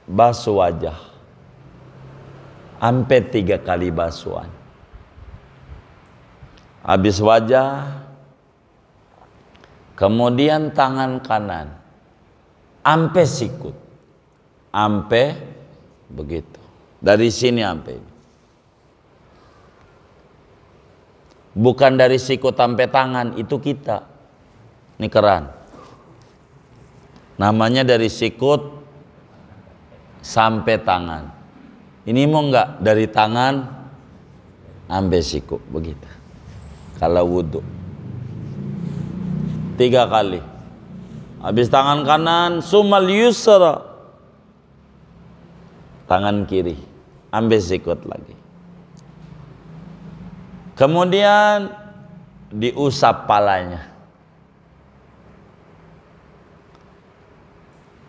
basuh wajah sampai 3 kali basuhan. Habis wajah, kemudian tangan kanan sampai sikut, sampai begitu, dari sini sampai ini. Bukan dari sikut sampai tangan, itu kita. Ini keran. Namanya dari sikut sampai tangan. Ini mau enggak dari tangan sampai siku begitu. Kalau wudhu 3 kali. Habis tangan kanan, sumal yusra, tangan kiri sampai sikut lagi. Kemudian diusap palanya.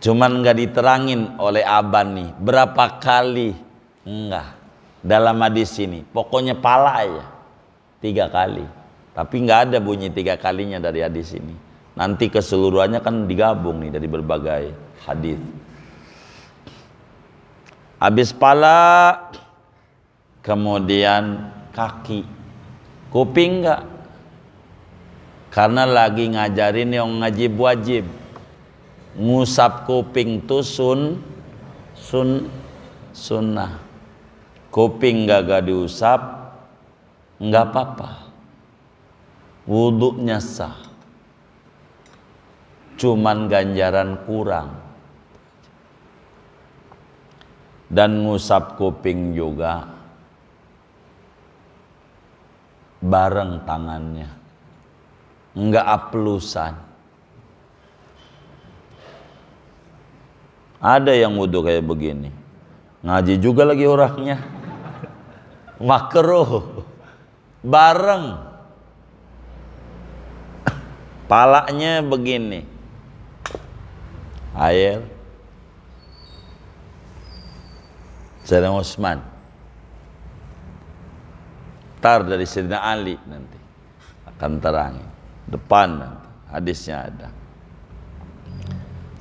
Cuman nggak diterangin oleh Aban nih berapa kali, enggak. Dalam hadis ini pokoknya pala aja 3 kali. Tapi nggak ada bunyi 3 kalinya dari hadis ini. Nanti keseluruhannya kan digabung nih dari berbagai hadis. Habis pala, kemudian kaki, kuping enggak. Karena lagi ngajarin yang wajib. Ngusap kuping itu sunnah. Kuping gak diusap nggak apa-apa, wudhunya sah, cuman ganjaran kurang. Dan ngusap kuping juga bareng tangannya, nggak aplusan. Ada yang wudhu kayak begini, ngaji juga lagi orangnya, makruh, bareng, palanya begini, air, Sayyidina Utsman, tar dari Sayyidina Ali nanti akan terangi, depan nanti hadisnya ada.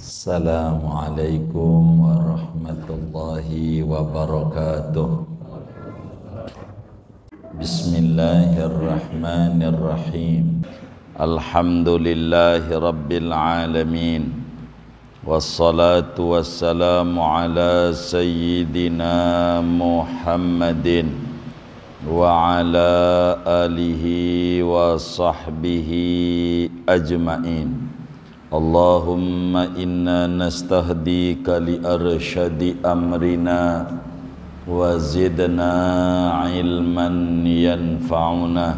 Assalamualaikum warahmatullahi wabarakatuh. Bismillahirrahmanirrahim. Alhamdulillahi rabbil alamin. Wassalatu wassalamu ala sayyidina Muhammadin wa ala alihi wa sahbihi ajma'in. Allahumma inna nastahdika li arsyadi amrina wa zidna ilman yanfa'una.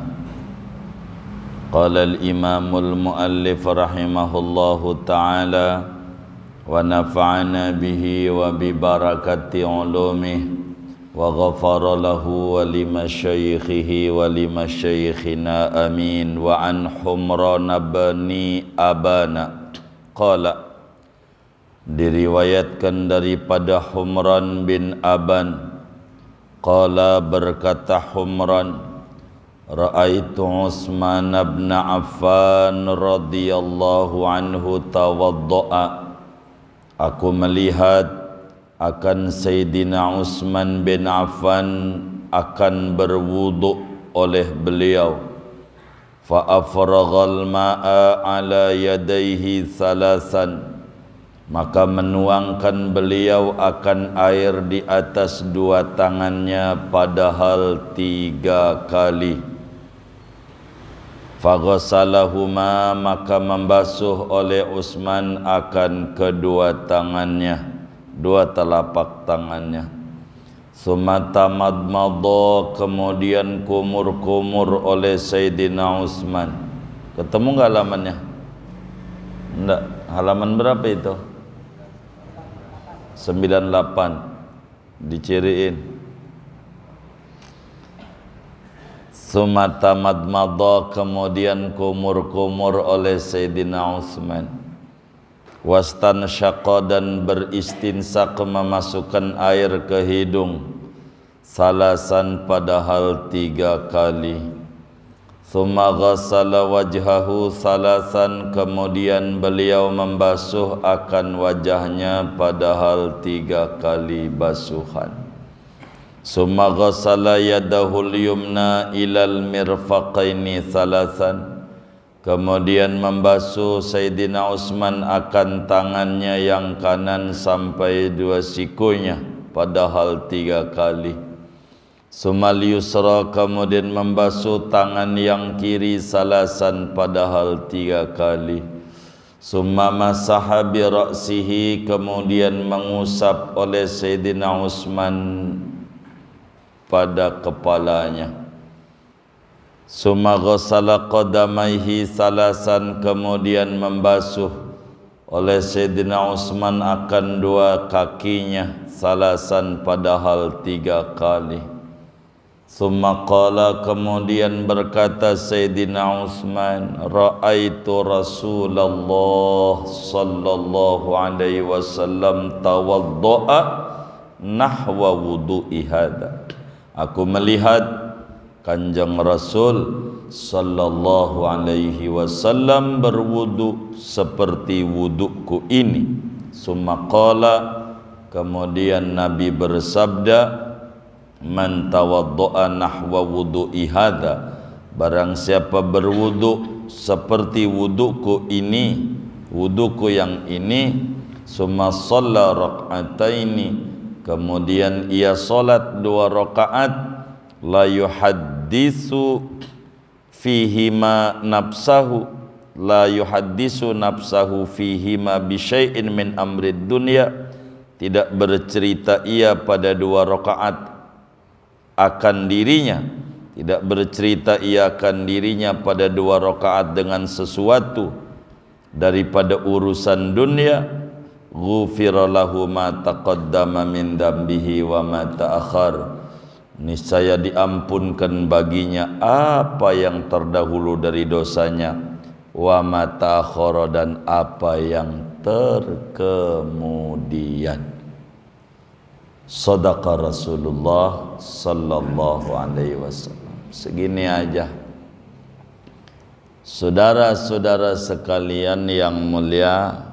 Qala al-imamul muallif rahimahullahu ta'ala wa nafa'ana bihi wa bi barakati ulumih wa ghafara lahu wa limasyayikhihi wa limasyayikhina amin. Wa an Humran bani Abana qala, diriwayatkan daripada Humran bin Aban, qala berkata Humran, ra'aitu Utsman bin Affan radhiyallahu anhu tawaddo'a, aku melihat akan Sayyidina Utsman bin Affan akan berwudu oleh beliau. Fa afraghal ma'a ala yadayhi salasan, maka menuangkan beliau akan air di atas 2 tangannya padahal 3 kali. Faghasalahuma, maka membasuh oleh Utsman akan kedua tangannya, 2 telapak tangannya. Sumata madmadha, kemudian kumur-kumur oleh Sayyidina Utsman. Ketemu nggak halamannya? Enggak. Halaman berapa itu? 98. Diciriin. Sumata madmadha, kemudian kumur-kumur oleh Sayyidina Utsman. Wastansyaqa, dan beristinsak, memasukkan air ke hidung, salasan padahal 3 kali. Thumma ghassala wajhahu salasan, kemudian beliau membasuh akan wajahnya padahal 3 kali basuhan. Thumma ghassala yadahul yumna ilal mirfaqaini salasan, kemudian membasuh Sayyidina Utsman akan tangannya yang kanan sampai 2 sikunya padahal 3 kali. Sumal yusra, kemudian membasuh tangan yang kiri salasan padahal 3 kali. Summa masaha bi ra'sihi, kemudian mengusap oleh Sayyidina Utsman pada kepalanya. Summa ghassala qadamaihi salasan, kemudian membasuh oleh Sayyidina Utsman akan 2 kakinya salasan padahal 3 kali. Summa qala, kemudian berkata Sayyidina Utsman, ra'aitu Rasulullah sallallahu alaihi wasallam tawaddu'a nahwa wudu'i hadza. Aku melihat Kanjeng Rasul sallallahu alaihi wasallam berwudu seperti wuduku ini. Summa qala, kemudian Nabi bersabda, man tawaddu'a nahwa wudu'i hadza, barang siapa berwudu seperti wuduku ini, wuduku yang ini, summa shalla rak'ataini, kemudian ia salat 2 rakaat, la yuhaddisu fihima nafsahu, la yuhaddisu nafsahu fihima bi syai'in min amrid dunya, tidak bercerita ia pada 2 rakaat akan dirinya, tidak bercerita ia akan dirinya pada 2 rakaat dengan sesuatu daripada urusan dunia. Ghufira lahu ma taqaddama min dambihi wa ma ta'akhir, niscaya diampunkan baginya apa yang terdahulu dari dosanya, wa ma ta'akhir, dan apa yang terkemudian. Sadaqa Rasulullah sallallahu alaihi wasallam. Segini aja. Saudara-saudara sekalian yang mulia,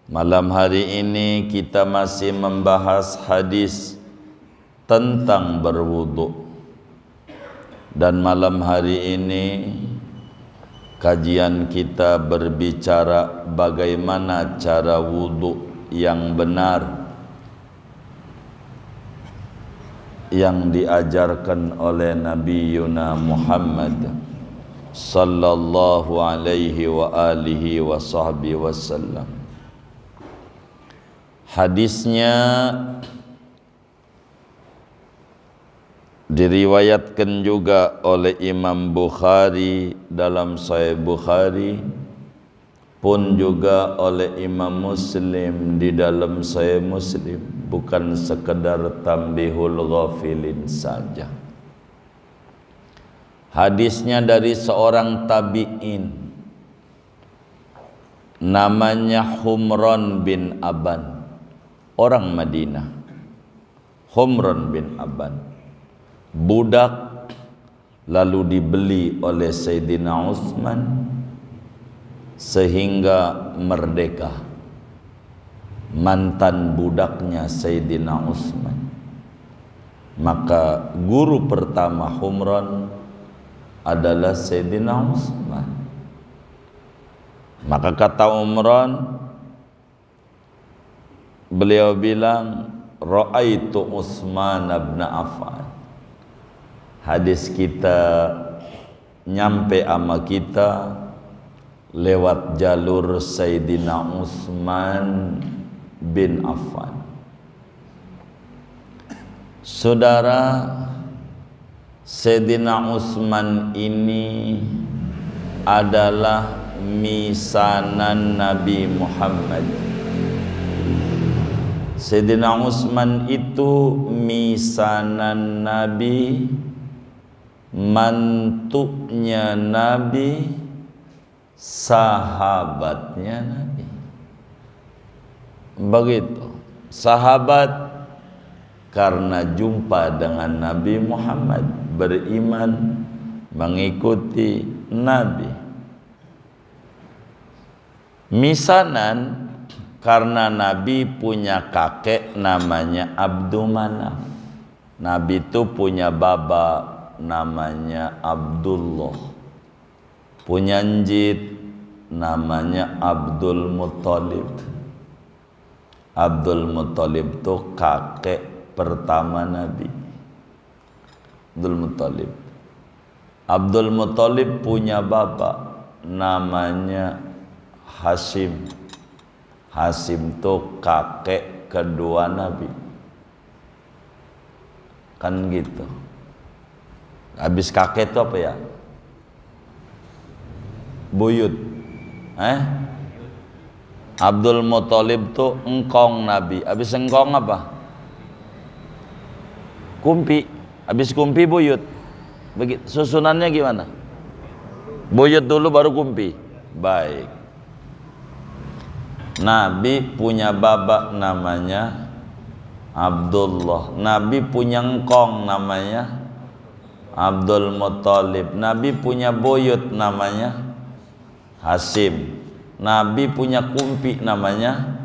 malam hari ini kita masih membahas hadis tentang berwudu. Dan malam hari ini kajian kita berbicara bagaimana cara wudu yang benar yang diajarkan oleh Nabi Yuna Muhammad sallallahu alaihi wa alihi wa sahbihi wasallam. Hadisnya diriwayatkan juga oleh Imam Bukhari dalam Sahih Bukhari, pun juga oleh Imam Muslim di dalam Sahih Muslim, bukan sekedar tambihul ghafilin saja. Hadisnya dari seorang tabi'in namanya Humran bin Aban, orang Madinah. Humran bin Aban, budak, lalu dibeli oleh Sayyidina Utsman sehingga merdeka. Mantan budaknya Sayyidina Utsman. Maka guru pertama Humran adalah Sayyidina Utsman. Maka kata Humran, beliau bilang, ra'aitu Utsman bin Affan. Hadis kita nyampe ama kita lewat jalur Sayyidina Utsman bin Affan. Saudara, Sayyidina Utsman ini adalah misanan Nabi Muhammad. Sayyidina Utsman itu misanan Nabi, mantunya Nabi, sahabatnya Nabi. Begitu. Sahabat karena jumpa dengan Nabi Muhammad, beriman, mengikuti Nabi. Misanan karena Nabi punya kakek namanya Abdul Manaf. Nabi itu punya baba namanya Abdullah. Punya njit namanya Abdul Muttalib. Abdul Muttalib itu kakek pertama Nabi. Abdul Muttalib. Abdul Muttalib punya bapa namanya Hashim. Hashim itu kakek kedua Nabi. Kan gitu. Habis kakek itu apa ya? Buyut. Abdul Muttalib itu engkong Nabi. Habis engkong apa? Kumpi. Habis kumpi buyut. Begitu. Susunannya gimana? Buyut dulu baru kumpi. Baik. Nabi punya baba namanya Abdullah. Nabi punya engkong namanya Abdul Muttalib. Nabi punya buyut namanya Hashim. Nabi punya kumpi namanya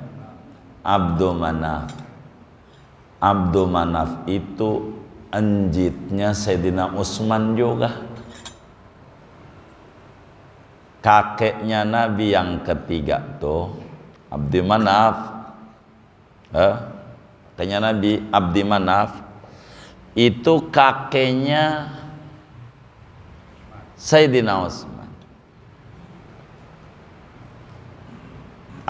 Abdul Manaf. Abdul Manaf itu anjitnya Sayyidina Utsman juga. Kakeknya Nabi yang ketiga tuh Abdul Manaf. Kakeknya Nabi Abdul Manaf itu kakeknya Sayyidina Utsman.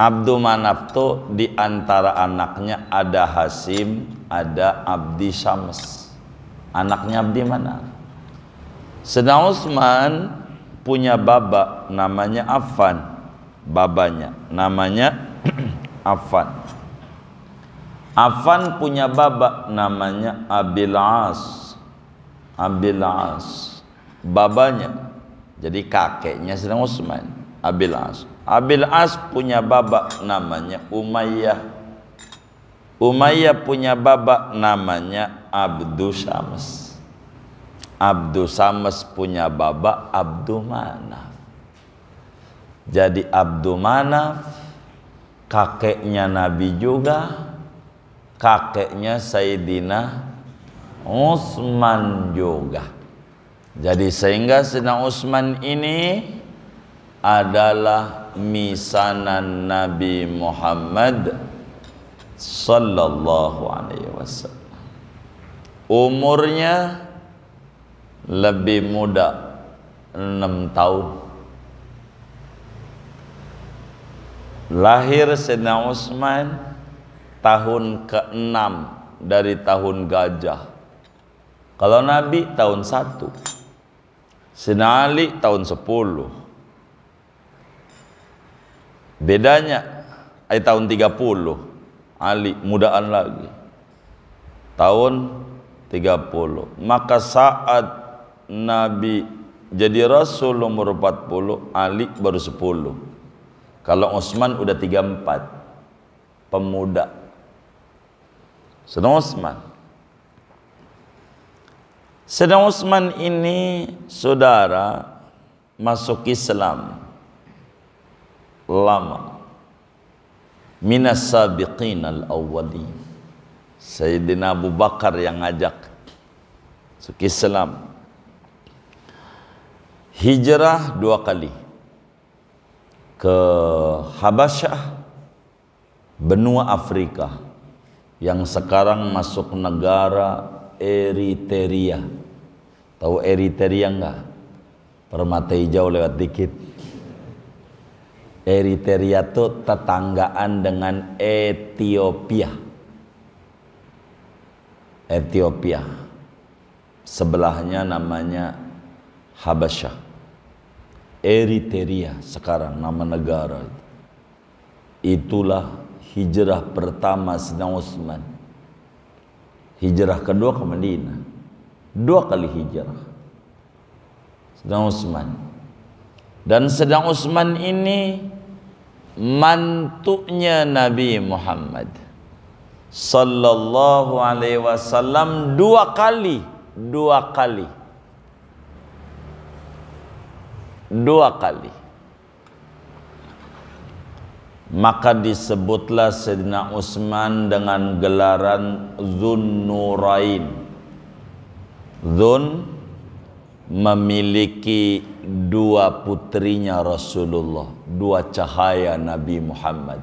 Abdul Manaf tuh di antara anaknya ada Hashim, ada Abdi Syams. Anaknya Abdi Manaf. Sayyidina Utsman punya baba namanya Affan. Babanya namanya Affan. Affan punya baba namanya Abil As. Abil As. Babanya. Jadi kakeknya Sayyidina Utsman, Abil As. Abil As punya baba namanya Umayyah. Umayyah punya baba namanya Abdu Syams. Abdu Syams punya baba Abdul Manaf. Jadi Abdul Manaf kakeknya Nabi juga, kakeknya Sayyidina Utsman juga. Jadi sehingga Sayyidina Utsman ini adalah misanan Nabi Muhammad sallallahu alaihi wasallam. Umurnya lebih muda 6 tahun. Lahir Sayyidina Utsman tahun ke-6 dari tahun gajah. Kalau Nabi tahun 1. Sayyidina Ali tahun 10. Bedanya tahun 30. Ali mudaan lagi. Tahun 30. Maka saat Nabi jadi Rasul umur 40, Ali baru 10. Kalau Utsman udah 34. Pemuda. Sayyidina Utsman. Sayyidina Utsman ini saudara masuk Islam lama. Minas sabiqin al-awwalin. Sayyidina Abu Bakar yang ngajak masuk Islam. Hijrah 2 kali ke Habasyah, benua Afrika yang sekarang masuk negara Eritrea. Tahu Eritrea enggak? Permata hijau lewat dikit. Eritrea itu tetanggaan dengan Ethiopia. Ethiopia. Sebelahnya namanya Habasyah. Eritrea sekarang nama negara. Itulah hijrah pertama Sayyidina Utsman. Hijrah kedua ke Madinah. 2 kali hijrah Sayyidina Utsman. Dan Sayyidina Utsman ini mantunya Nabi Muhammad sallallahu alaihi wasallam 2 kali. 2 kali. Maka disebutlah Sayyidina Utsman dengan gelaran Dzunnurain. Dzun memiliki 2 putrinya Rasulullah, 2 cahaya Nabi Muhammad.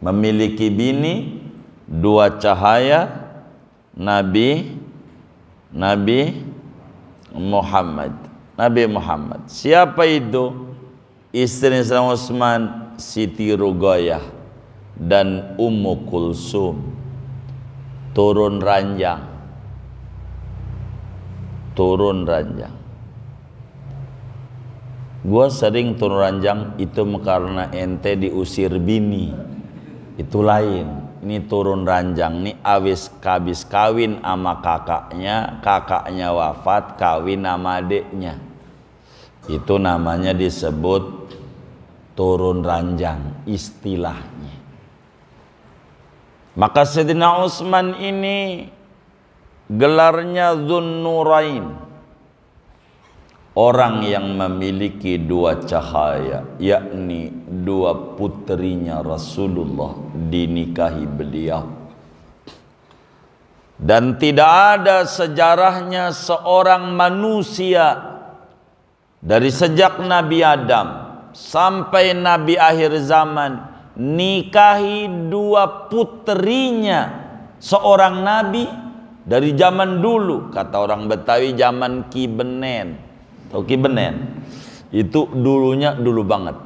Memiliki bini, 2 cahaya Nabi Muhammad. Nabi Muhammad. Siapa itu? Istri Sayyidina Utsman, Siti Ruqayyah dan Ummu Kulsum. Turun ranjang. Gua sering turun ranjang itu karena ente diusir bini. Itu lain. Ini turun ranjang nih habis kawin sama kakaknya wafat, kawin sama adiknya. Itu namanya disebut turun ranjang istilahnya. Maka Sayyidina Utsman ini gelarnya Dzunnurain, orang yang memiliki 2 cahaya, yakni 2 putrinya Rasulullah dinikahi beliau. Dan tidak ada sejarahnya seorang manusia dari sejak Nabi Adam sampai Nabi akhir zaman nikahi 2 putrinya seorang nabi dari zaman dulu. Kata orang Betawi zaman Ki Benen. Tahu Ki Benen? Itu dulunya dulu banget.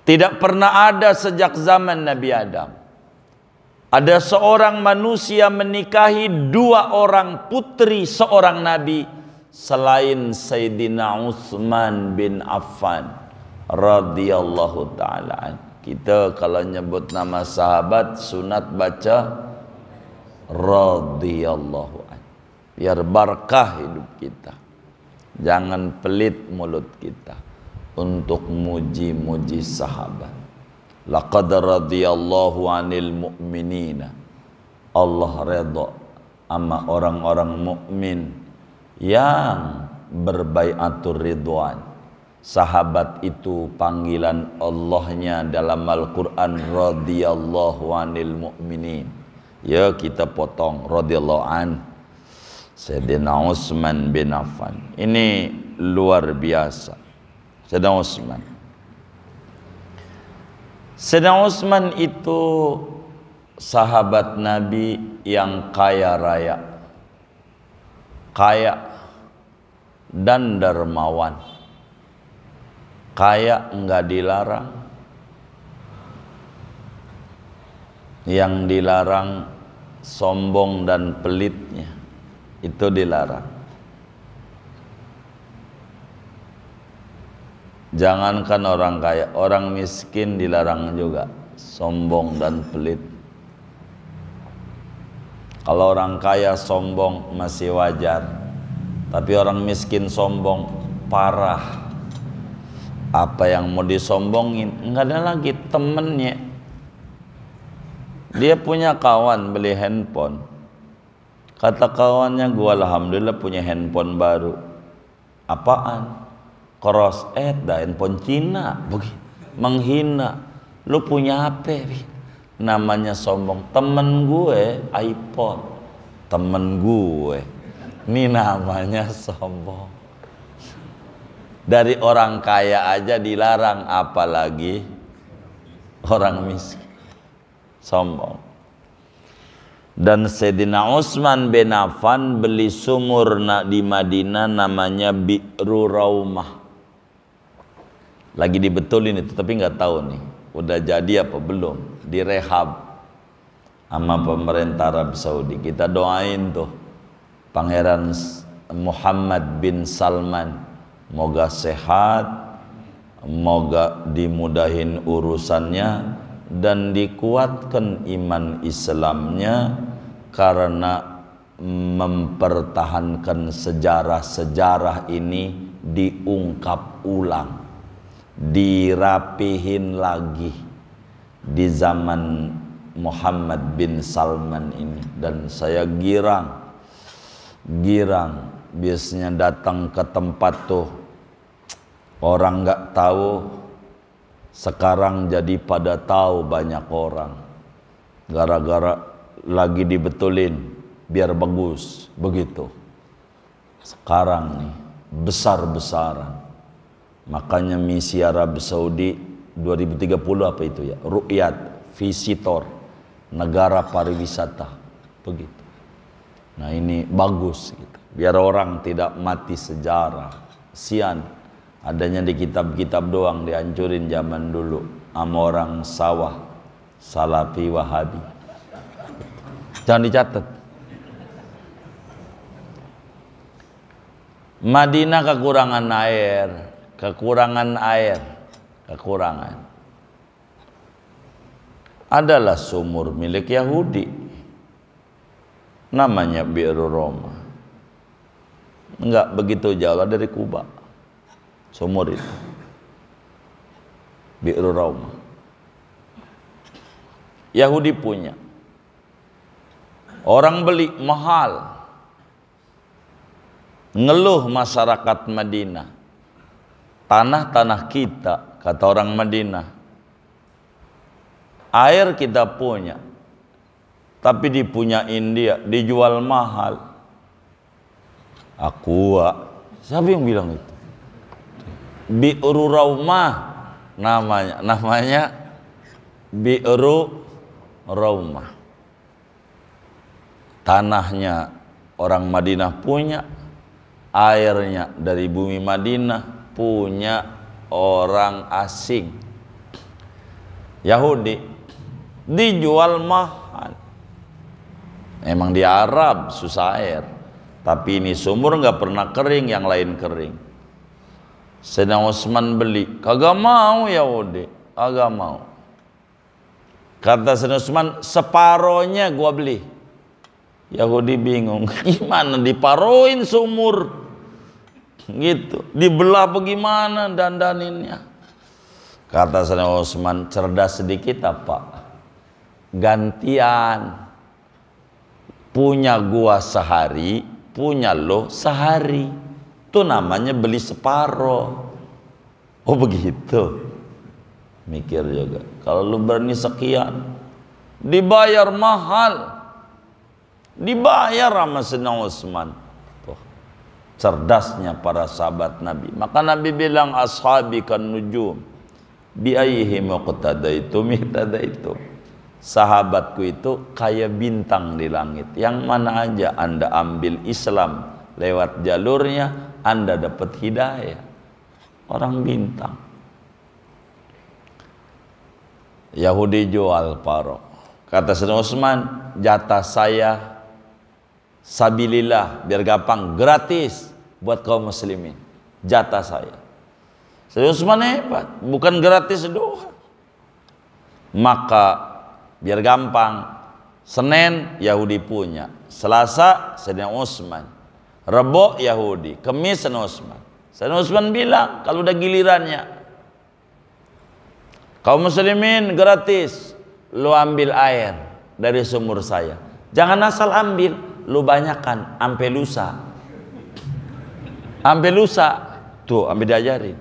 Tidak pernah ada sejak zaman Nabi Adam ada seorang manusia menikahi 2 orang putri seorang nabi selain Sayyidina Utsman bin Affan radhiyallahu ta'ala. Kita kalau nyebut nama sahabat sunat baca radhiyallahu an, biar barakah hidup kita. Jangan pelit mulut kita untuk muji-muji sahabat. Laqad radhiyallahu anil mu'minina, Allah redha sama orang-orang mukmin yang berbaiatur ridwan. Sahabat itu panggilan Allahnya dalam Al-Quran, radhiyallahu anil mu'minin. Ya kita potong radhiyallahu an Sayyidina Utsman bin Affan. Ini luar biasa. Sayyidina Utsman. Sayyidina Utsman itu sahabat Nabi yang kaya raya, kaya dan dermawan. Kaya enggak dilarang, yang dilarang sombong dan pelitnya, itu dilarang. Jangankan orang kaya, orang miskin dilarang juga sombong dan pelit. Kalau orang kaya sombong masih wajar, tapi orang miskin sombong parah. Apa yang mau disombongin? Enggak ada lagi temennya. Dia punya kawan beli handphone. Kata kawannya, gua alhamdulillah punya handphone baru. Apaan? Cross dah handphone Cina. Begitu. Menghina. Lu punya apa? Namanya sombong. Temen gue iPhone. Temen gue. Ini namanya sombong. Dari orang kaya aja dilarang, apalagi orang miskin. Sombong. Dan Sayyidina Utsman bin Affan beli sumur di Madinah namanya Bi'ru Raumah. Lagi dibetulin itu, tapi nggak tahu nih udah jadi apa belum, direhab sama pemerintah Arab Saudi. Kita doain tuh Pangeran Muhammad bin Salman, moga sehat, moga dimudahin urusannya dan dikuatkan iman Islamnya, karena mempertahankan sejarah-sejarah ini diungkap ulang, dirapihin lagi di zaman Muhammad bin Salman ini. Dan saya girang biasanya datang ke tempat tuh Orang nggak tahu, sekarang jadi pada tahu banyak orang. Gara-gara lagi dibetulin biar bagus, begitu. Sekarang nih besar-besaran. Makanya misi Arab Saudi 2030 apa itu ya? Ru'yat, visitor, negara pariwisata, begitu. Nah ini bagus gitu. Biar orang tidak mati sejarah. Sian. Adanya di kitab-kitab doang, dihancurin zaman dulu sama orang sawah, Salafi Wahabi. Jangan dicatat. Madinah kekurangan air. Adalah sumur milik Yahudi, namanya Bi'ru Roma. Enggak begitu jauh dari Kuba. Sumur itu Bi'ru Roma, Yahudi punya. Orang beli mahal. Ngeluh masyarakat Madinah, tanah-tanah kita, kata orang Madinah, air kita punya, tapi dipunyain dia, dijual mahal. Aqua, siapa yang bilang itu? Bi'ru Raumah namanya Bi'ru Raumah. Tanahnya orang Madinah punya, airnya dari bumi Madinah punya orang asing. Yahudi dijual mahal. Emang di Arab susah air, tapi ini sumur nggak pernah kering, yang lain kering. Sayyidina Utsman beli, kagak mau Yahudi, kagak mau. Kata Sayyidina Utsman, separohnya gua beli. Yahudi bingung, gimana diparoin sumur gitu, dibelah bagaimana dandaninnya. Kata Sayyidina Utsman, cerdas sedikit apa? Gantian, punya gua sehari, punya lo sehari. Itu namanya beli separoh. Oh begitu. Mikir juga, kalau lu berani sekian, dibayar mahal, dibayar sama Sayyidina Utsman. Tuh, cerdasnya para sahabat Nabi. Maka Nabi bilang, ashabi kan nujum, bi ayyihim iqtadaitum ihtadaitum. Sahabatku itu kayak bintang di langit, yang mana aja Anda ambil Islam lewat jalurnya, Anda dapat hidayah. Orang bintang. Yahudi jual paro. Kata Sayyidina Utsman, jatah saya sabilillah, biar gampang, gratis buat kaum muslimin. Jatah saya. Sayyidina Utsman hebat, bukan gratis doang. Maka biar gampang, Senin Yahudi punya, Selasa Sayyidina Utsman, Rebo Yahudi, Kemis Sayyidina Utsman. Sayyidina Utsman bilang, kalau udah gilirannya, kaum muslimin gratis, lu ambil air dari sumur saya. Jangan asal ambil, lu banyakkan, ampe lusa. Ampe lusa. Tuh, ambil diajarin.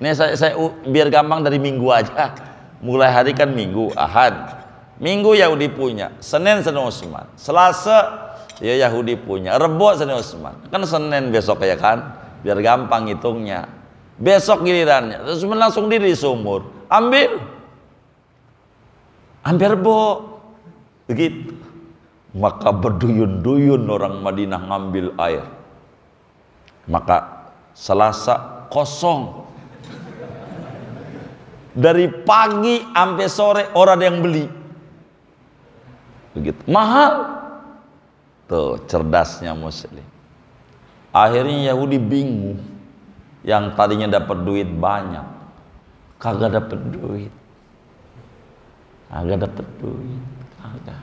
Nih saya biar gampang dari minggu aja. Mulai hari kan minggu, Ahad. Minggu Yahudi punya, Senin Sayyidina Utsman, Selasa ya Yahudi punya, Rebo Sayyidina Utsman. Kan Senin besok ya kan, biar gampang hitungnya. Besok gilirannya, terus langsung diri sumur, ambil, Rebo, begitu. Maka berduyun-duyun orang Madinah ngambil air. Maka Selasa kosong. Dari pagi sampai sore orang yang beli. Begitu. Mahal. Tuh cerdasnya muslim. Akhirnya Yahudi bingung. Yang tadinya dapat duit banyak, kagak dapat duit. Kagak dapat duit. Kagak.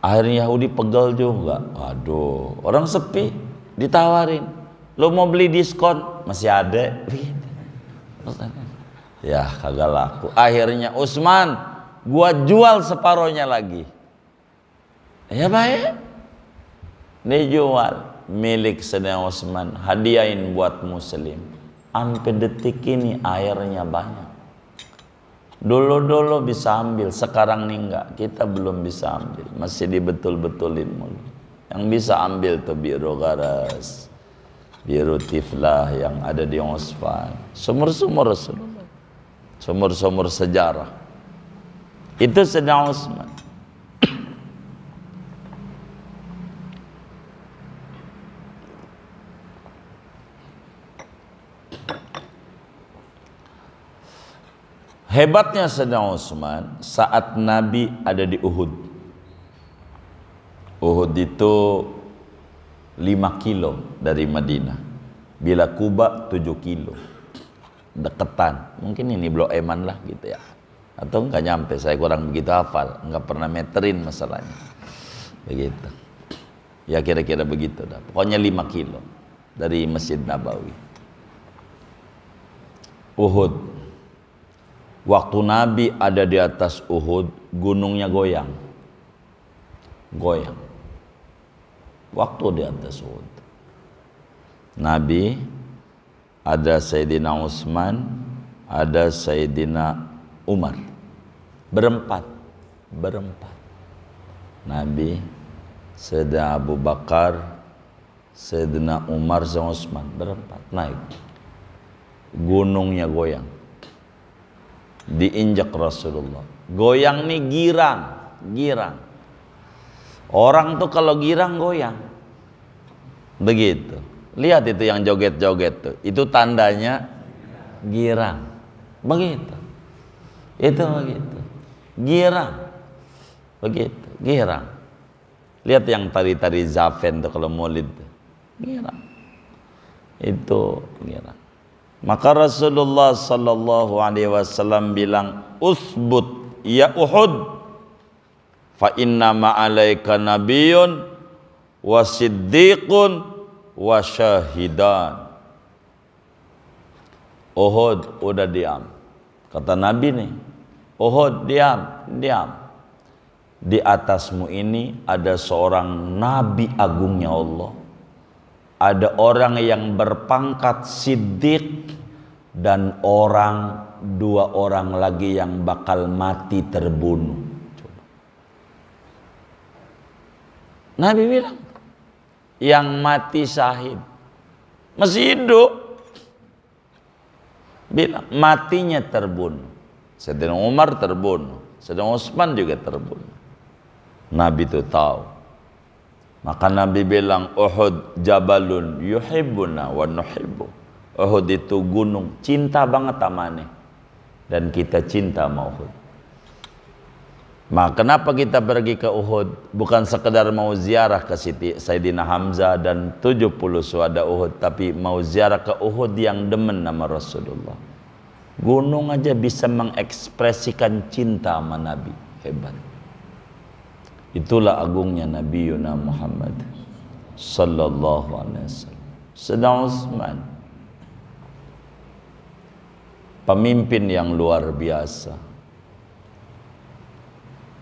Akhirnya Yahudi pegel juga. Waduh, orang sepi, ditawarin, lo mau beli diskon? Masih ada. Ya kagak laku. Akhirnya Utsman, gua jual separohnya lagi. Ya baik, dijual. milik Sayyidina Utsman, hadiahin buat muslim. Sampai detik ini airnya banyak. Dulu bisa ambil, sekarang nih enggak. Kita belum bisa ambil, masih dibetul-betulin mulu. Yang bisa ambil tuh Biru Garas, Biru Tiflah yang ada di Utsman. Sumur-sumur Rasulullah, sumur-sumur sejarah. Itu Sayyidina Utsman. Hebatnya Sayyidina Utsman saat Nabi ada di Uhud. Uhud itu 5 kilo dari Madinah. Bila Kuba 7 kilo. Deketan. Mungkin ini Blok Eman lah gitu ya. Atau enggak nyampe, saya kurang begitu hafal. Enggak pernah meterin masalahnya. Begitu. Ya kira-kira begitu dah. Pokoknya 5 kilo dari Masjid Nabawi. Uhud. Waktu Nabi ada di atas Uhud, gunungnya goyang. Goyang. Waktu di atas Uhud. Nabi, ada Sayyidina Utsman, ada Sayyidina Umar. Berempat. Nabi, Sayyidina Abu Bakar, Sayyidina Umar, Sayyidina Utsman. Berempat. Naik. Gunungnya goyang. Diinjak Rasulullah. Goyang nih girang. Orang tuh kalau girang goyang. Begitu. Lihat itu yang joget-joget tuh. Itu tandanya girang. Begitu. Itu begitu. Girang. Begitu. Girang. Lihat yang tari-tari zafen tuh kalau maulid. Girang. Itu girang. Maka Rasulullah sallallahu alaihi wasallam bilang, "Usbut ya Uhud, fa inna ma'alaika nabiyyun wa siddiqun wa syahidan." Uhud, udah diam. Kata Nabi nih, Uhud diam. Di atasmu ini ada seorang nabi agungnya Allah. Ada orang yang berpangkat siddiq dan dua orang lagi yang bakal mati terbunuh. Coba. Nabi bilang, yang mati syahid masih hidup. Bilang matinya terbunuh. Sayyidina Umar terbunuh, Sayyidina Utsman juga terbunuh. Nabi itu tahu. Maka Nabi bilang, Uhud jabalun yuhibbuna wa nuhibbu. Uhud itu gunung, cinta banget amane. Dan kita cinta sama Uhud. Maka kenapa kita pergi ke Uhud? Bukan sekedar mau ziarah ke Sayyidina Hamzah dan 70 syuhada Uhud, tapi mau ziarah ke Uhud yang demen nama Rasulullah. Gunung aja bisa mengekspresikan cinta sama Nabi. Hebat. Itulah agungnya Nabi Yuna Muhammad sallallahu alaihi wasallam. Sayyidina Utsman, pemimpin yang luar biasa.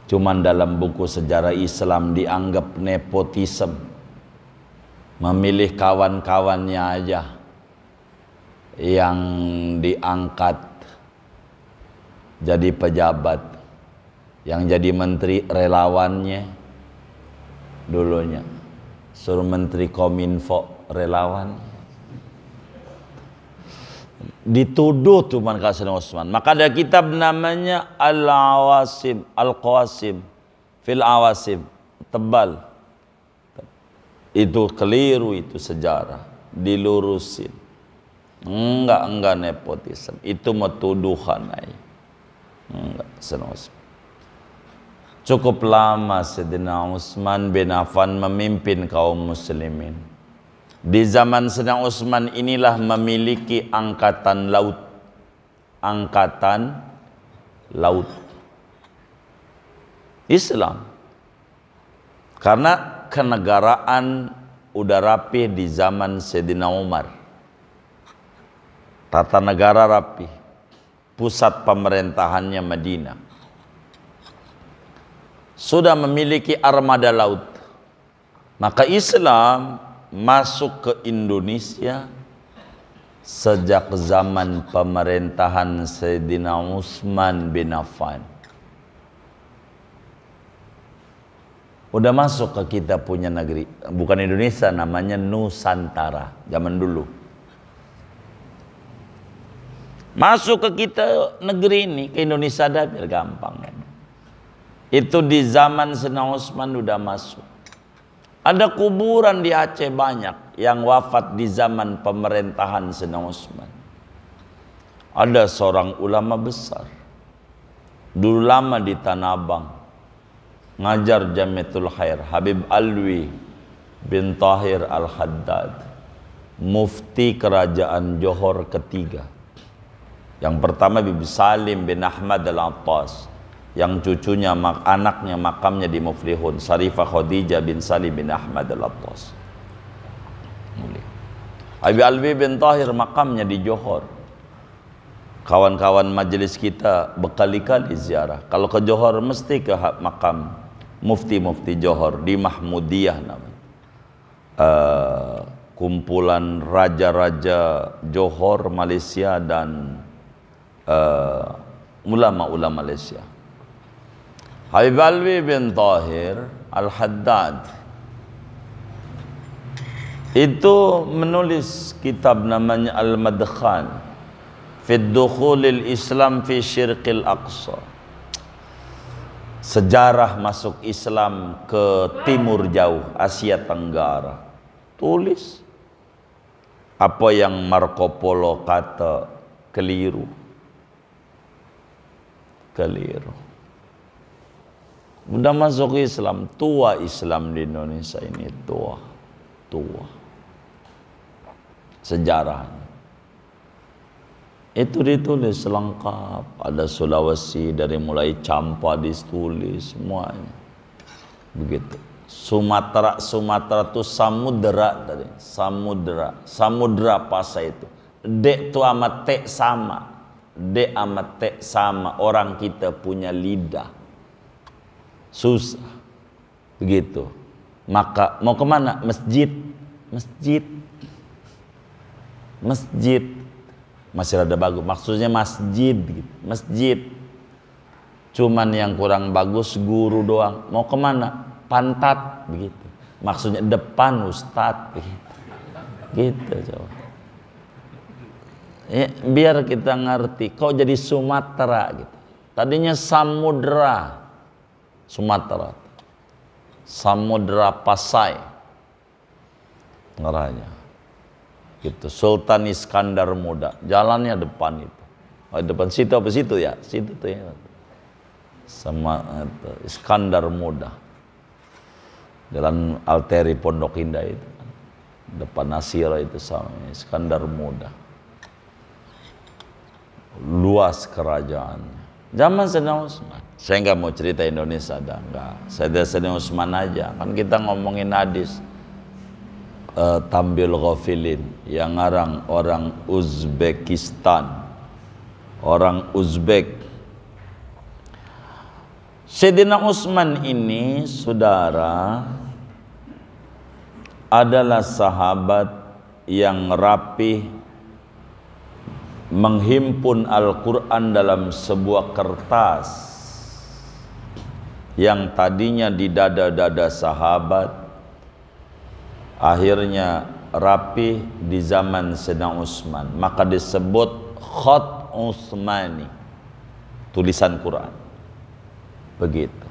Cuman dalam buku sejarah Islam dianggap nepotisme. Memilih kawan-kawannya aja yang diangkat jadi pejabat. Yang jadi menteri relawannya dulunya. Suruh menteri Kominfo relawan. Dituduh cuman Sayyidina Utsman. Maka ada kitab namanya Al-Qawasim fil Awasim. Tebal. Itu keliru, itu sejarah. Dilurusin. Enggak nepotisme. Itu mau tuduhan aja. Enggak, Sayyidina Utsman. Cukup lama Sayyidina Utsman bin Affan memimpin kaum muslimin. Di zaman Sayyidina Utsman inilah memiliki angkatan laut. Angkatan laut Islam. Karena kenegaraan udah rapih di zaman Sayyidina Umar. Tata negara rapih. Pusat pemerintahannya Madinah. Sudah memiliki armada laut. Maka Islam masuk ke Indonesia sejak zaman pemerintahan Sayyidina Utsman bin Affan. Udah masuk ke kita punya negeri, bukan Indonesia, namanya Nusantara zaman dulu. Masuk ke kita negeri ini, ke Indonesia dah biar gampang kan. Itu di zaman Sayyidina Utsman udah masuk. Ada kuburan di Aceh banyak yang wafat di zaman pemerintahan Sayyidina Utsman. Ada seorang ulama besar, dulu lama di Tanah Abang, ngajar Jamiatul Khair, Habib Alwi bin Tahir Al-Haddad, mufti kerajaan Johor ketiga. Yang pertama Bibi Salim bin Ahmad Al-Attas, yang cucunya, anaknya makamnya di Muflihun, Sarifah Khadijah bin Salim bin Ahmad Al-Attas. Habib Alwi bin Tahir makamnya di Johor. Kawan-kawan majelis kita berkali-kali ziarah. Kalau ke Johor mesti ke makam mufti-mufti Johor di Mahmudiyah namanya. Kumpulan raja-raja Johor Malaysia dan ulama-ulama Malaysia. Habib Alwi bin Tahir Al-Haddad itu menulis kitab namanya Al-Madkhan fi Dukhulil Islam fi Syirqil Aqsa, sejarah masuk Islam ke timur jauh, Asia Tenggara. Tulis apa yang Marco Polo kata keliru. Udah masuk Islam, tua Islam di Indonesia ini, tua sejarahnya. Itu ditulis lengkap, ada Sulawesi dari mulai Campa ditulis semuanya. Begitu. Sumatera itu samudera tadi, samudera Pasa itu. D itu sama T sama. D sama T sama, orang kita punya lidah. Susah. Begitu. Maka mau kemana? Masjid. Masih rada bagus. Maksudnya masjid gitu. Masjid. Cuman yang kurang bagus guru doang. Mau kemana? Pantat. Begitu. Maksudnya depan ustadz. Begitu. Gitu coba. Ya, biar kita ngerti. Kok jadi Sumatera gitu. Tadinya samudera. Sumatera, Samudra Pasai, ngeranya, gitu. Sultan Iskandar Muda, jalannya depan itu, depan situ apa situ ya, situ tuh ya, sama itu, Iskandar Muda, jalan Alteri Pondok Indah itu, depan Nasira itu sama Iskandar Muda, luas kerajaannya. Zaman Sayyidina Utsman. Saya nggak mau cerita Indonesia dah, nggak. Sayyidina Utsman aja. Kan kita ngomongin hadis. Tambil Ghafilin yang ngarang orang Uzbekistan. Orang Uzbek. Sayyidina Utsman ini, saudara, adalah sahabat yang rapih menghimpun Al-Quran dalam sebuah kertas yang tadinya di dada-dada sahabat, akhirnya rapih di zaman Sayyidina Utsman, maka disebut Khat Utsmani, tulisan Quran. Begitu.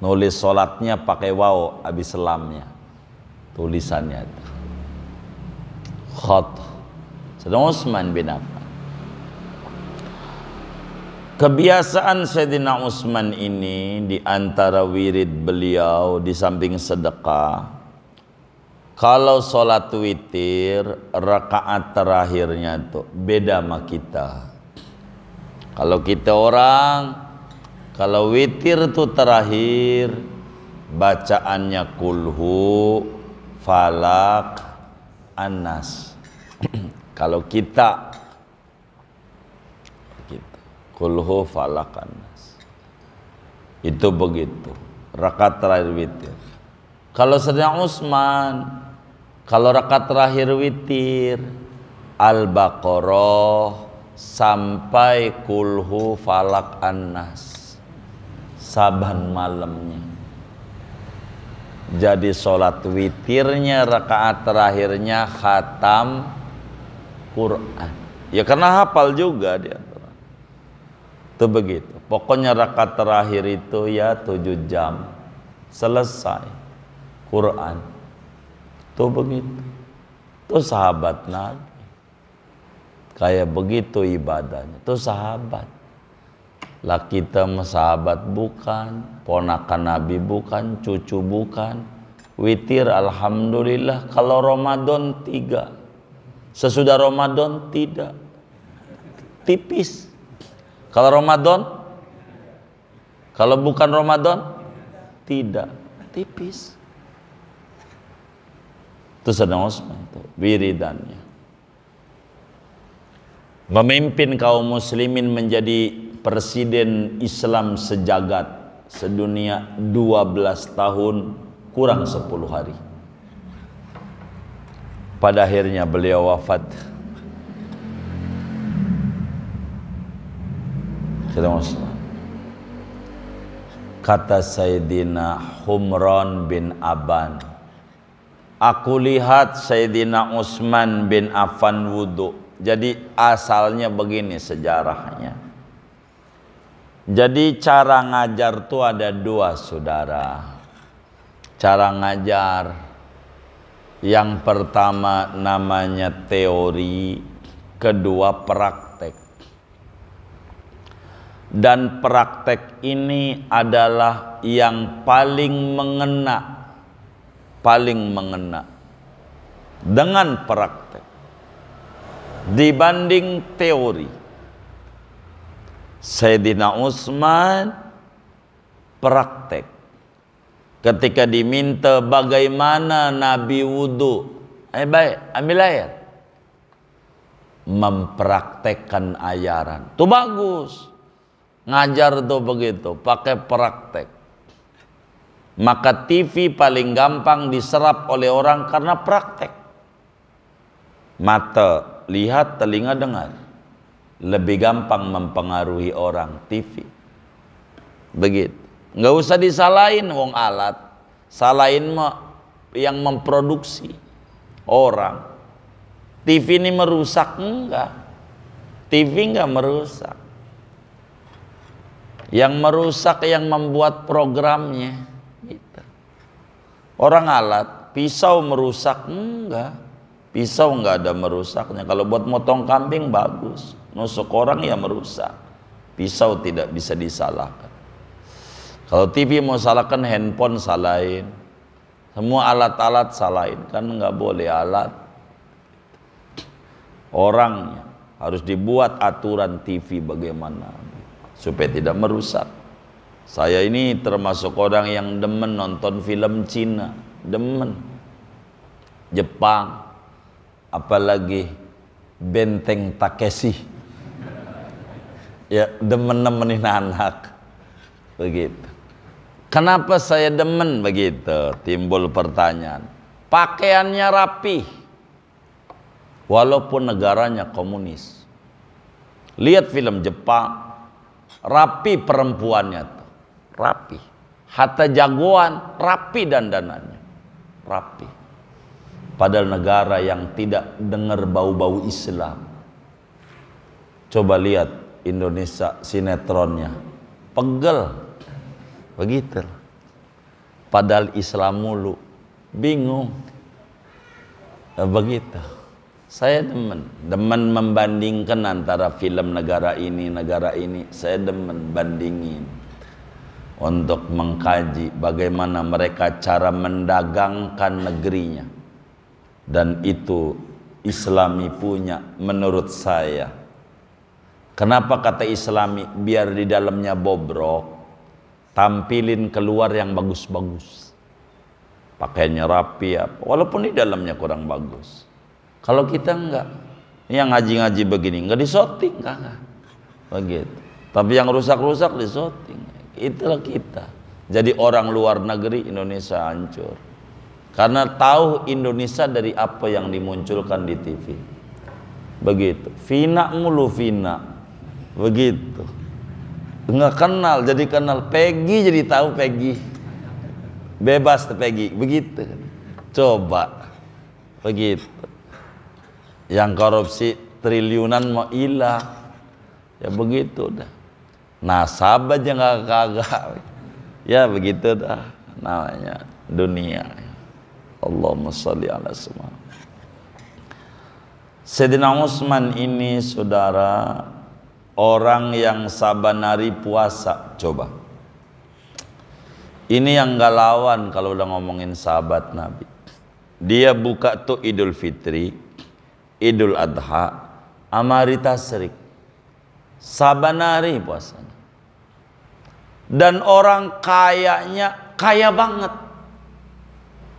Nulis sholatnya pakai waw habis selamnya, tulisannya itu Khat Sayyidina Utsman bin Affan. Kebiasaan Sayyidina Utsman ini, di antara wirid beliau di samping sedekah, kalau sholat witir rakaat terakhirnya tuh beda sama kita. Kalau kita orang, kalau witir tuh terakhir bacaannya kulhu, falak, anas. Kalau kita kulhu, falak, anas. Itu begitu. Rakaat terakhir witir. Kalau Sayyidina Utsman, Kalau rakaat terakhir witir Al-Baqarah sampai kulhu falak an-nas saban malamnya. Jadi sholat witirnya rakaat terakhirnya khatam Quran. Ya karena hafal juga dia. Itu begitu. Pokoknya rakaat terakhir itu ya 7 jam selesai Quran. Itu begitu. Itu sahabat Nabi. Kayak begitu ibadahnya. Itu sahabat. Lah kita sahabat bukan, ponakan Nabi bukan, cucu bukan. Witir alhamdulillah. Kalau Ramadan 3. Sesudah Ramadan tidak. Tipis. Kalau Ramadan, kalau bukan Ramadan tidak. Tipis. Itu sedang Utsman itu wiridannya. Memimpin kaum muslimin menjadi presiden Islam sejagat sedunia 12 tahun kurang 10 hari. Pada akhirnya beliau wafat. Kata Sayyidina Humran bin Aban, aku lihat Sayyidina Utsman bin Affan wudu. Jadi asalnya begini sejarahnya. Jadi cara ngajar tuh ada 2 saudara. Cara ngajar yang pertama namanya teori, kedua praktek. Dan praktek ini adalah yang paling mengena dengan praktek dibanding teori. Sayyidina Utsman praktek. Ketika diminta bagaimana Nabi wudu, baik, ambil air. Mempraktekkan ayaran. Itu bagus. Ngajar tuh begitu, pakai praktek. Maka TV paling gampang diserap oleh orang karena praktek. Mata lihat, telinga dengar. Lebih gampang mempengaruhi orang TV. Begitu. Nggak usah disalahin wong alat. Salahin yang memproduksi orang. TV ini merusak? Enggak. TV enggak merusak. Yang merusak yang membuat programnya gitu. Orang alat, pisau merusak? Enggak. Pisau enggak ada merusaknya. Kalau buat motong kambing bagus, nusuk orang ya merusak. Pisau tidak bisa disalahkan. Kalau TV mau salahkan, handphone salahin. Semua alat-alat salahin. Kan enggak boleh alat. Orangnya harus dibuat aturan TV bagaimana supaya tidak merusak. Saya ini termasuk orang yang demen nonton film Cina, demen Jepang, apalagi Benteng Takeshi. Ya demen nemenin anak begitu. Kenapa saya demen begitu? Timbul pertanyaan. Pakaiannya rapi walaupun negaranya komunis. Lihat film Jepang, rapi perempuannya tuh, rapi. Hatta jagoan rapi dandanannya, rapi. Padahal negara yang tidak dengar bau-bau Islam. Coba lihat Indonesia sinetronnya, pegel, begitu. Padahal Islam mulu, bingung, begitu. Saya demen membandingkan antara film negara ini. Saya demen bandingin untuk mengkaji bagaimana mereka cara mendagangkan negerinya. Dan itu Islami punya menurut saya. Kenapa kata Islami? Biar di dalamnya bobrok, tampilin keluar yang bagus-bagus. Pakaiannya rapi ya, walaupun di dalamnya kurang bagus. Kalau kita enggak, yang ngaji-ngaji begini enggak disorting, enggak. Begitu. Tapi yang rusak-rusak disorting. Itulah kita. Jadi orang luar negeri Indonesia hancur. Karena tahu Indonesia dari apa yang dimunculkan di TV. Begitu. Vina mulu Vina. Begitu. Nggak kenal jadi kenal. Peggy jadi tahu Peggy. Bebas tuh Peggy. Begitu. Coba. Begitu. Yang korupsi triliunan mau hilang. Ya begitu dah. Nasabah aja nggak kagak. Ya begitu dah namanya dunia. Allahumma sholli ala semua. Sayyidina Utsman ini saudara orang yang saban hari puasa. Coba ini yang gak lawan kalau udah ngomongin sahabat Nabi. Dia buka tuh Idul Fitri, Idul Adha, Amari Tasrik, saban hari puasanya. Dan orang kayanya kaya banget.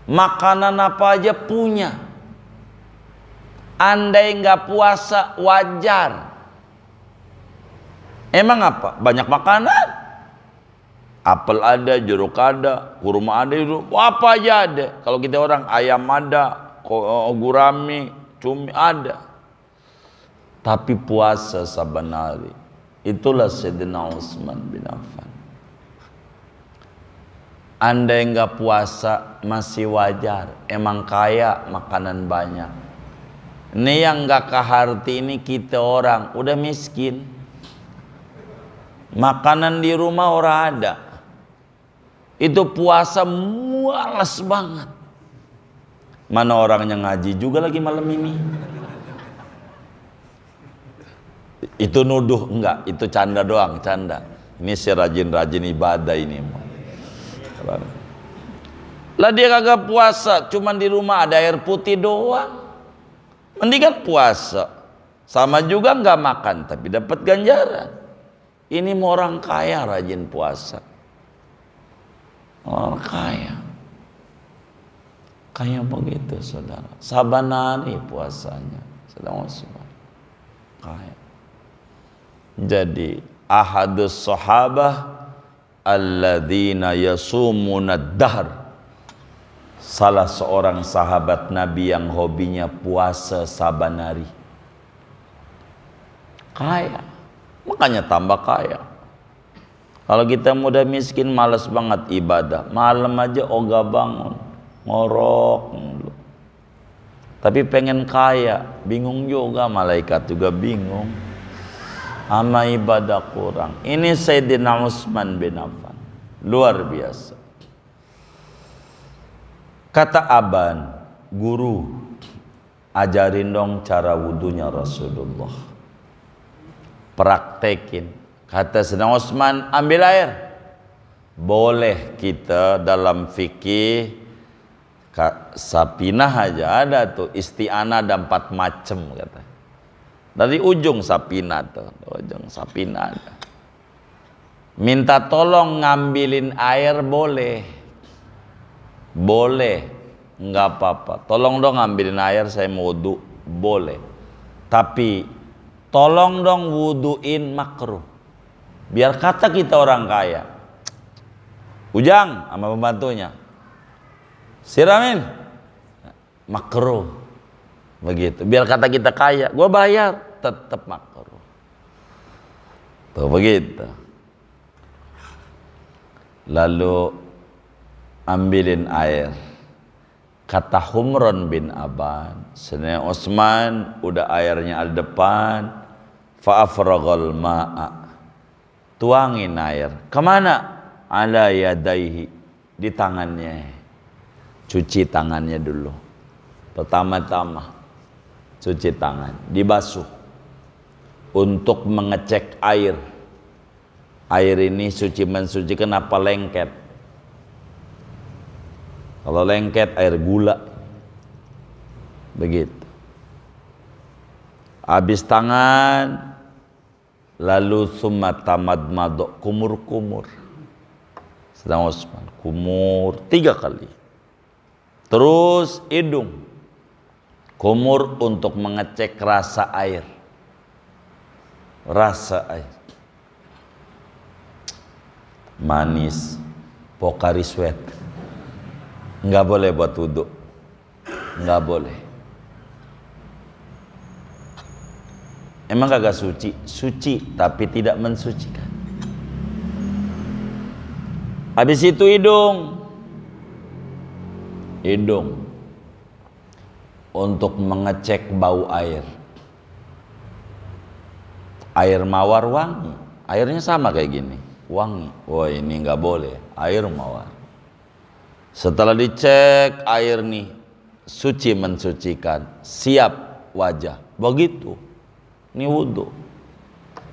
Makanan apa aja punya. Andai nggak puasa wajar. Emang apa? Banyak makanan. Apel ada, jeruk ada, kurma ada, apa aja ada. Kalau kita orang ayam ada, gurami, cumi ada. Tapi puasa saban hari. Itulah Sayyidina Utsman bin Affan. Andai nggak puasa masih wajar, emang kaya makanan banyak. Ini yang nggak keharti ini kita orang udah miskin, makanan di rumah orang ada, itu puasa mualas banget. Mana orangnya ngaji juga lagi malam ini? Itu nuduh enggak? Itu canda doang, canda. Ini si rajin-rajin ibadah ini. Lah dia kagak puasa, cuman di rumah ada air putih doang. Mendingan puasa, sama juga nggak makan tapi dapat ganjaran. Ini mau orang kaya rajin puasa, orang kaya, kaya begitu saudara. Saban hari puasanya, sedang kaya. Jadi ahadus sahabah alladzina yasumuna dahr, salah seorang sahabat Nabi yang hobinya puasa saban hari. Kaya, makanya tambah kaya. Kalau kita muda miskin malas banget ibadah, malam aja ogah bangun ngorok mulu. Tapi pengen kaya, bingung juga, malaikat juga bingung. Ama ibadah kurang. Ini Sayyidina Utsman bin Affan, luar biasa. Kata Aban, guru, ajarin dong cara wudunya Rasulullah. Praktekin. Kata Sayyidina Utsman, ambil air. Boleh kita dalam fikih sapinah aja ada tuh, isti'anah ada 4 macam kata. Dari ujung sapinah tuh, ujung sapinah ada. Minta tolong ngambilin air boleh. Boleh, nggak apa-apa. Tolong dong ngambilin air, saya mau wudu, boleh. Tapi tolong dong wuduin makruh. Biar kata kita orang kaya. Ujang sama pembantunya, siramin makruh. Begitu. Biar kata kita kaya, gua bayar, tetap makruh. Tuh begitu. Lalu ambilin air. Kata Humron bin Aban, Sayyidina Utsman udah airnya ada depan, fa'afraghal ma'a, tuangin air. Kemana? Ala yadaihi, di tangannya. Cuci tangannya dulu. Pertama-tama cuci tangan, dibasuh untuk mengecek air. Air ini suci mensucikan apa lengket. Kalau lengket air gula. Begitu. Habis tangan, lalu summa tamadmado, kumur-kumur. Sedang Utsman kumur 3 kali. Terus hidung, kumur untuk mengecek rasa air. Rasa air manis, Pocari Sweat. Nggak boleh buat wudhu, nggak boleh. Emang kagak suci? Suci, tapi tidak mensucikan. Habis itu hidung. Hidung untuk mengecek bau air. Air mawar wangi, airnya sama kayak gini, wangi. Wah, ini nggak boleh, air mawar. Setelah dicek air nih suci mensucikan, siap wajah, begitu. Ini wudhu.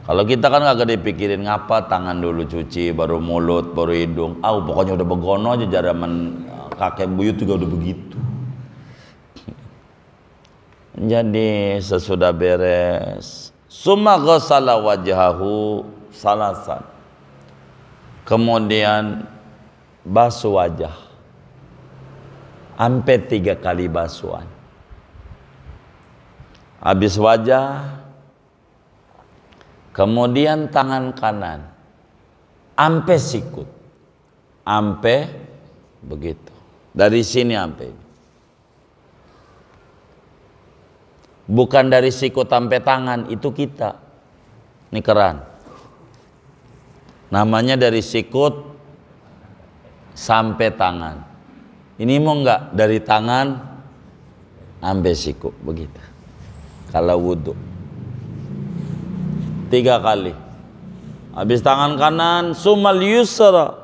Kalau kita kan agak dipikirin ngapa tangan dulu cuci, baru mulut, baru hidung. Pokoknya udah begono aja, zaman kakek buyut juga udah begitu. Jadi sesudah beres, summa ghassala wajhahu salasan. Kemudian basuh wajah. Sampai 3 kali basuhan. Habis wajah, kemudian tangan kanan ampe sikut, ampe begitu, dari sini ampe, bukan dari sikut sampai tangan, itu kita, ini keran, namanya dari sikut sampai tangan. Ini mau enggak dari tangan ampe sikut, begitu. Kalau wudhu 3 kali. Habis tangan kanan, sumal yusra,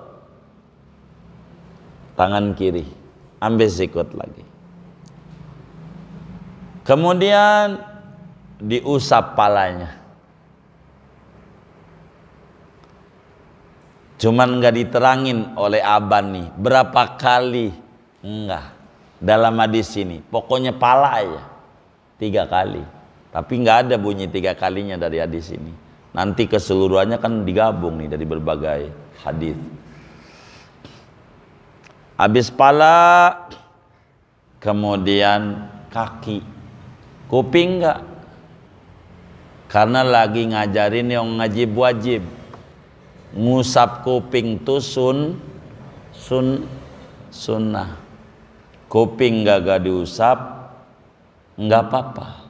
tangan kiri, ambil sikut lagi. Kemudian diusap palanya. Cuman nggak diterangin oleh Aban nih berapa kali, enggak. Dalam hadis ini, pokoknya pala aja 3 kali. Tapi nggak ada bunyi 3 kalinya dari hadis ini. Nanti keseluruhannya kan digabung nih dari berbagai hadis. Habis pala, kemudian kaki, kuping nggak? Karena lagi ngajarin yang wajib, ngusap kuping tuh sunnah. Kuping gak diusap, nggak apa-apa.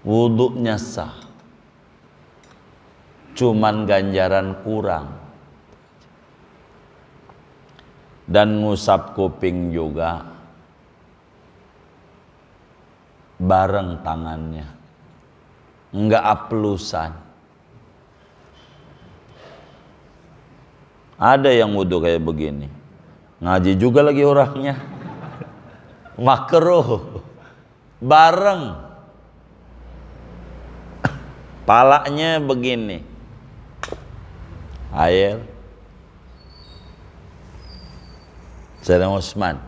Wudhunya sah, cuman ganjaran kurang. Dan ngusap kuping juga bareng tangannya, nggak aplusan. Ada yang wudhu kayak begini, ngaji juga lagi orangnya, makruh, bareng. Palanya begini, air, Sayyidina Utsman,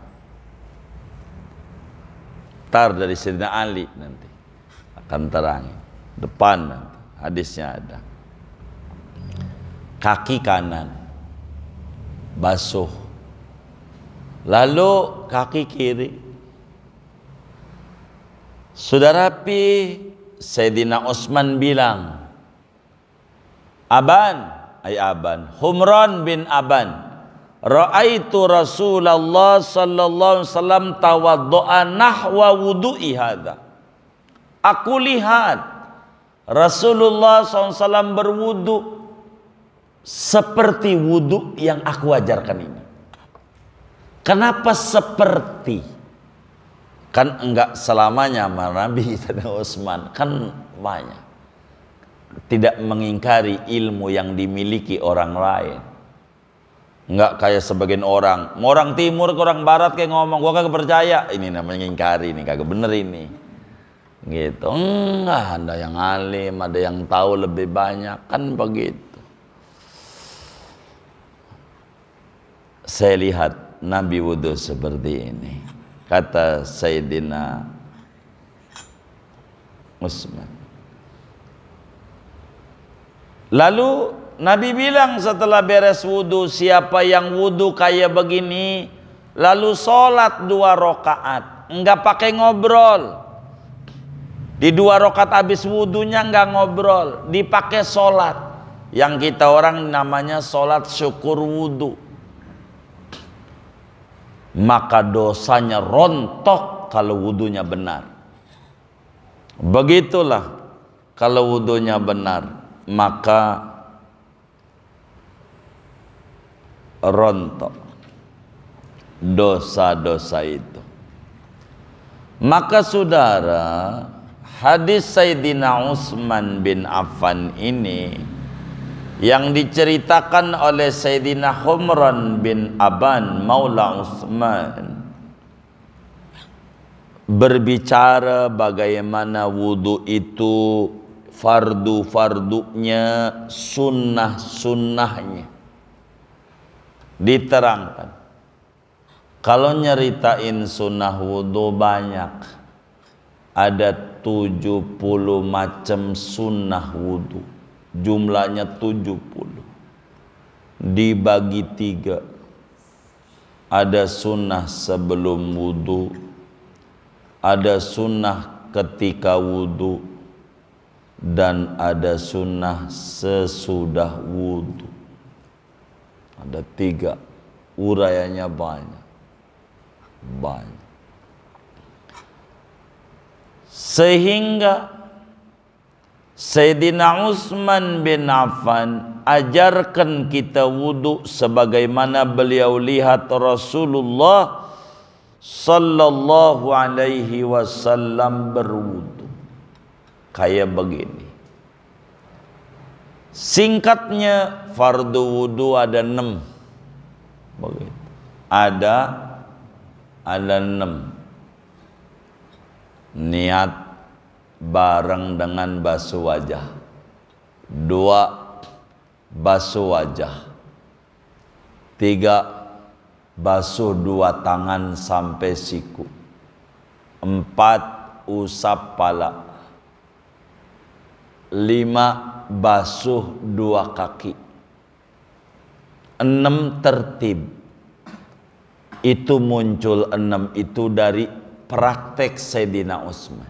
tar dari Sayyidina Ali nanti akan terangi depan, nanti hadisnya ada. Kaki kanan basuh, lalu kaki kiri sudah rapi. Sayyidina Utsman bilang, Aban, Humran bin Aban, ra'aitu Rasulullah sallallahu alaihi wasallam tawaddu'a nahwa wudu'i hadza. Aku lihat Rasulullah SAW berwudu seperti wudu yang aku ajarkan ini. Kenapa seperti? Kan enggak selamanya Nabi Sayyidina Utsman, kan banyak. Tidak mengingkari ilmu yang dimiliki orang lain. Enggak kayak sebagian orang timur ke orang barat kayak ngomong, gua kagak percaya. Ini namanya ngingkari, ini kagak bener ini. Gitu. Enggak, ada yang alim, ada yang tahu lebih banyak, kan begitu. Saya lihat Nabi wudhu seperti ini. Kata Sayyidina Utsman. Lalu Nabi bilang setelah beres wudhu, siapa yang wudhu kayak begini lalu sholat 2 rakaat, enggak pakai ngobrol. Di 2 rakaat habis wudhunya enggak ngobrol, dipakai sholat. Yang kita orang namanya sholat syukur wudhu. maka dosanya rontok kalau wudunya benar. Begitulah kalau wudunya benar, maka rontok dosa-dosa itu. Maka saudara, hadis Sayyidina Utsman bin Affan ini yang diceritakan oleh Sayyidina Humran bin Aban Maula Utsman berbicara bagaimana wudu itu fardu-fardunya, sunnah-sunnahnya. Diterangkan, kalau nyeritain sunnah wudu banyak, ada 70 macam sunnah wudu, jumlahnya 70, dibagi 3. Ada sunnah sebelum wudu, ada sunnah ketika wudu, dan ada sunnah sesudah wudu. Ada 3, uraiannya banyak. Sehingga Sayyidina Utsman bin Affan ajarkan kita wudu sebagaimana beliau lihat Rasulullah sallallahu alaihi wasallam berwudu. Kayak begini. Singkatnya, fardu wudu ada 6. Begitu. Ada 6. Niat bareng dengan basuh wajah. 2, basuh wajah. 3, basuh 2 tangan sampai siku. 4, usap pala. 5, basuh 2 kaki. 6, tertib. Itu muncul 6 itu dari praktek Sayyidina Utsman.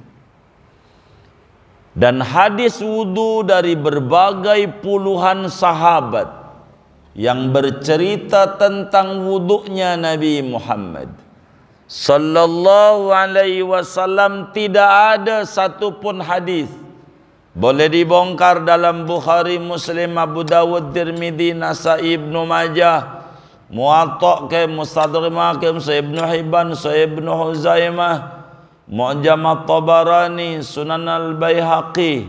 Dan hadis wudu dari berbagai puluhan sahabat yang bercerita tentang wudunya Nabi Muhammad sallallahu alaihi wasallam, tidak ada satupun hadis. Boleh dibongkar dalam Bukhari, Muslim, Abu Dawud, Tirmidzi, Nasai, Ibnu Majah, Muwatta ke Mustadrak Hakim, Sahih Ibnu Hibban, Sahih Ibnu Huzaimah, Mu'jam At-Tabarani, Sunan Al-Baihaqi,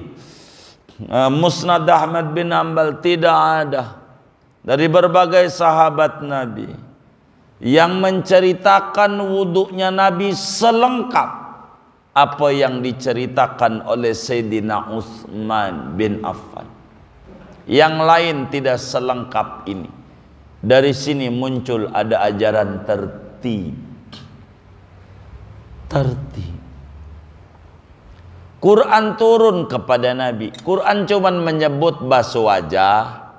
Musnad Ahmad bin Hanbal. Tidak ada dari berbagai sahabat Nabi yang menceritakan wudunya Nabi selengkap apa yang diceritakan oleh Sayyidina Utsman bin Affan. Yang lain tidak selengkap ini. Dari sini muncul ada ajaran tertib. Tertib. Quran turun kepada Nabi. Quran cuman menyebut basuh wajah,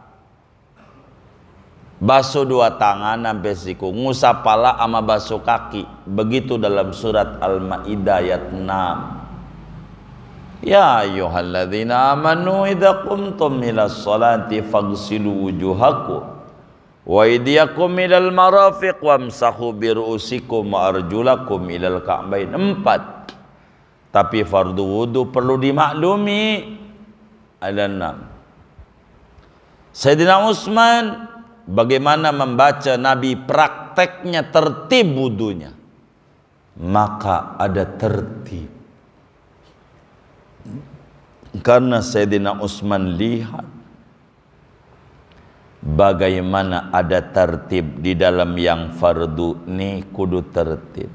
basuh 2 tangan sampai siku, ngusap pala sama basuh kaki. Begitu dalam surat Al-Maidah ayat 6. Ya ayyuhalladzina amanu idza qumtum ilas salati faghsilu wujuhakum wa aydiyakum ilal marafiq wamsahu bi ru'usikum wa arjulakum ilal ka'bain. 4. Tapi fardu wudu perlu dimaklumi ada 6. Sayyidina Utsman bagaimana membaca Nabi prakteknya tertib wudunya, maka ada tertib. Karena Sayyidina Utsman lihat bagaimana ada tertib di dalam yang fardu nih, kudu tertib.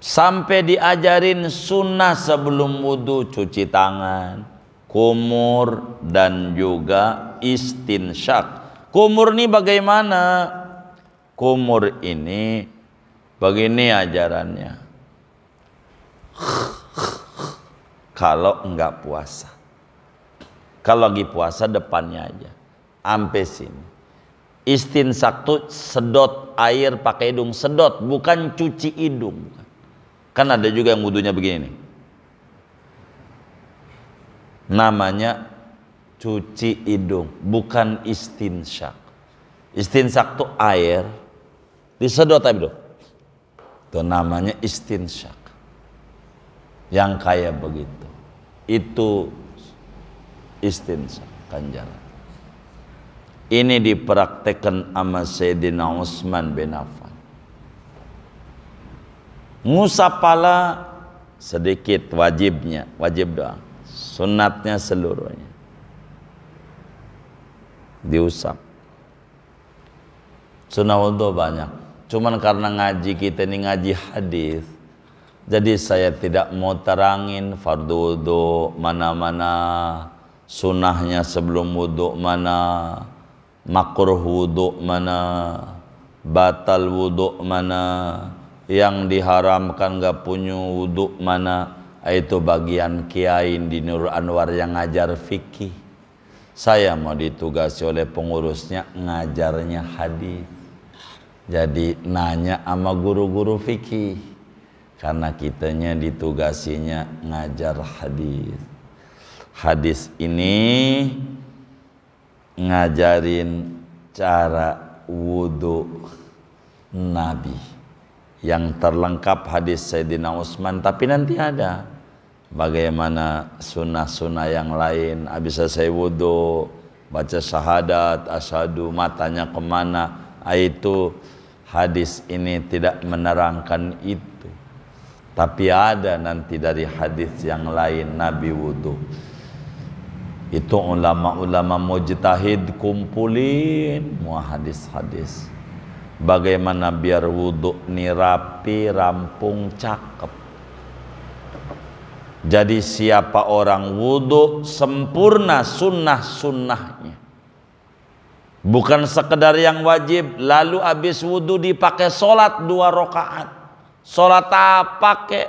Sampai diajarin sunnah sebelum wudu, cuci tangan, kumur, dan juga istinsyak. Kumur ini bagaimana? Kumur ini begini ajarannya. Kalau enggak puasa. Kalau lagi puasa depannya aja. Sampai sini. Istinsyak tuh sedot air pakai hidung. Sedot, bukan cuci hidung. Kan ada juga yang wudunya begini nih. Namanya cuci hidung, bukan istinsyak. Istinsyak tuh air Disedot tapi itu namanya istinsyak. Yang kayak begitu itu istinsyak kanjaran. Ini dipraktekkan sama Sayyidina Utsman bin Affan. Ngusap pala sedikit wajibnya, wajib doang. Sunatnya seluruhnya diusap. Sunnah wudu banyak. Cuman karena ngaji kita ini ngaji hadis, jadi saya tidak mau terangin fardu wudu mana-mana, sunnahnya sebelum wudu mana, makruh wudu mana, batal wudu mana, yang diharamkan gak punya wudu mana. Itu bagian kiai di Nurul Anwar yang ngajar fikih. Saya mau ditugasi oleh pengurusnya ngajarnya hadis. Jadi nanya sama guru-guru fikih, karena kitanya ditugasinya ngajar hadis. Hadis ini ngajarin cara wudu Nabi yang terlengkap hadis Sayyidina Utsman, tapi nanti ada bagaimana sunnah-sunnah yang lain. Habis selesai wudu baca syahadat asyhadu, matanya kemana. Itu hadis ini tidak menerangkan itu, tapi ada nanti dari hadis yang lain Nabi wudu. Itu ulama-ulama mujtahid kumpulin semua hadis-hadis. Bagaimana biar wudu ini rapi, rampung, cakep. Jadi siapa orang wudu sempurna sunnah-sunnahnya, bukan sekedar yang wajib, lalu habis wudu dipakai sholat 2 rakaat. Sholat apa kek?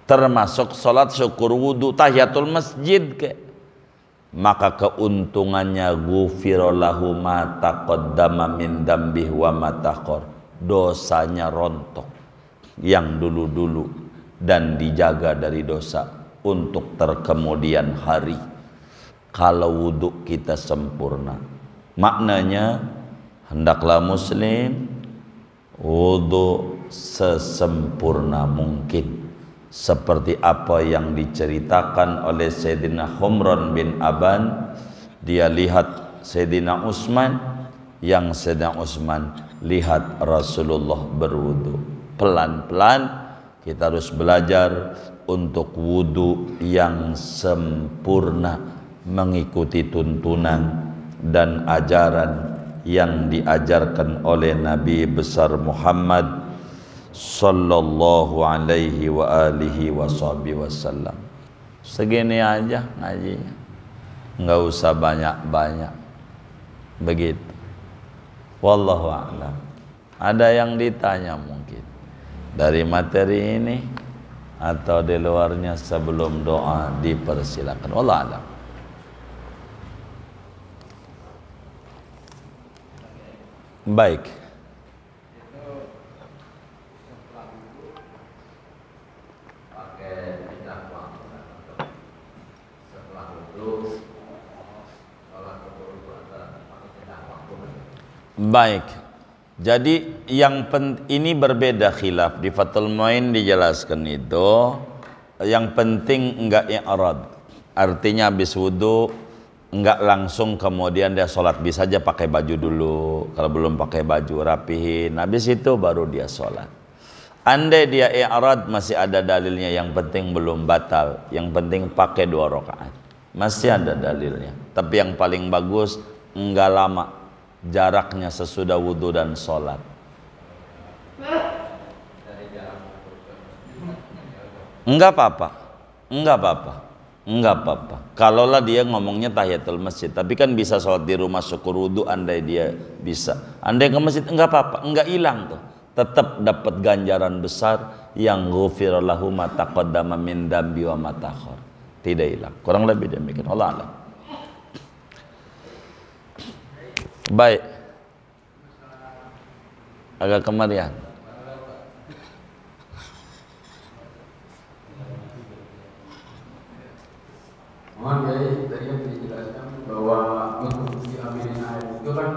Termasuk sholat syukur wudu, tahiyatul masjid kek. Maka keuntungannya ghufira lahu ma taqaddama min dzambihi wa ma ta'akhkhar. Dosanya rontok yang dulu-dulu dan dijaga dari dosa untuk terkemudian hari. Kalau wudhu kita sempurna, maknanya hendaklah muslim wudhu sesempurna mungkin, seperti apa yang diceritakan oleh Sayyidina Humran bin Aban. Dia lihat Sayyidina Utsman, yang Sayyidina Utsman lihat Rasulullah berwudu. Pelan-pelan kita harus belajar untuk wudu yang sempurna, mengikuti tuntunan dan ajaran yang diajarkan oleh Nabi besar Muhammad sallallahu alaihi wa alihi wasallam. Segini aja ngajinya, nggak usah banyak-banyak. Begitu. Wallahu a'lam. Ada yang ditanya mungkin dari materi ini atau di luarnya? Sebelum doa dipersilakan. Wallahu a'lam. Baik. Baik. Jadi yang ini berbeda khilaf. Di Fathul Muin dijelaskan itu yang penting enggak i'rad. Artinya habis wudu enggak langsung kemudian dia sholat, bisa aja pakai baju dulu. Kalau belum pakai baju rapihin, habis itu baru dia sholat. Andai dia i'rad masih ada dalilnya, yang penting belum batal, yang penting pakai 2 rakaat. Masih ada dalilnya. Tapi yang paling bagus enggak lama jaraknya sesudah wudu dan sholat. Enggak apa-apa, enggak apa-apa, enggak apa-apa. Kalaulah dia ngomongnya tahiyatul masjid, tapi kan bisa sholat di rumah syukur wudu. Andai dia bisa, andai ke masjid enggak apa-apa, enggak hilang tuh, tetap dapat ganjaran besar yang ghufira lahu ma taqaddama min dzambi wa ma ta'akhkhar. Tidak hilang. Kurang lebih demikian. Allah a'lam. Baik, agak kemarian. Mohon dari tadi yang dijelaskan bahwa untuk diambilin air itu kan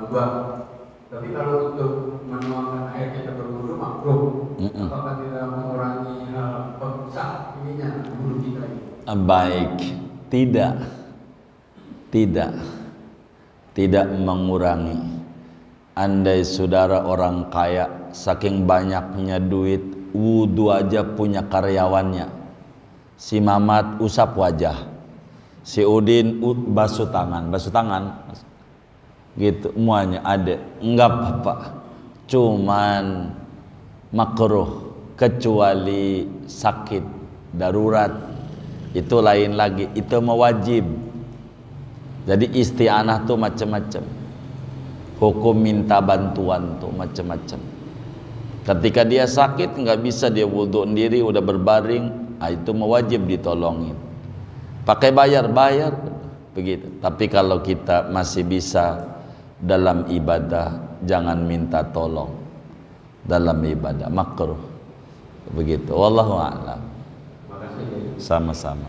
ubah Tapi kalau untuk menuangkan air kita berwudu makruh. Apakah tidak mengurangi sah ininya wudu kita ini? Baik, tidak mengurangi. Andai saudara orang kaya, saking banyaknya duit, wudu aja punya karyawannya. Si Mamat usap wajah, si Udin basuh tangan, gitu, semuanya ada. Enggak apa-apa, cuman makruh kecuali sakit darurat, itu lain lagi, itu mewajib. Jadi isti'anah tuh macam-macam, hukum minta bantuan tuh macam-macam. Ketika dia sakit nggak bisa dia wudu sendiri, udah berbaring, itu mewajib ditolongin, pakai bayar begitu. Tapi kalau kita masih bisa dalam ibadah, jangan minta tolong dalam ibadah, makruh begitu. Wallahu a'lam. Sama-sama.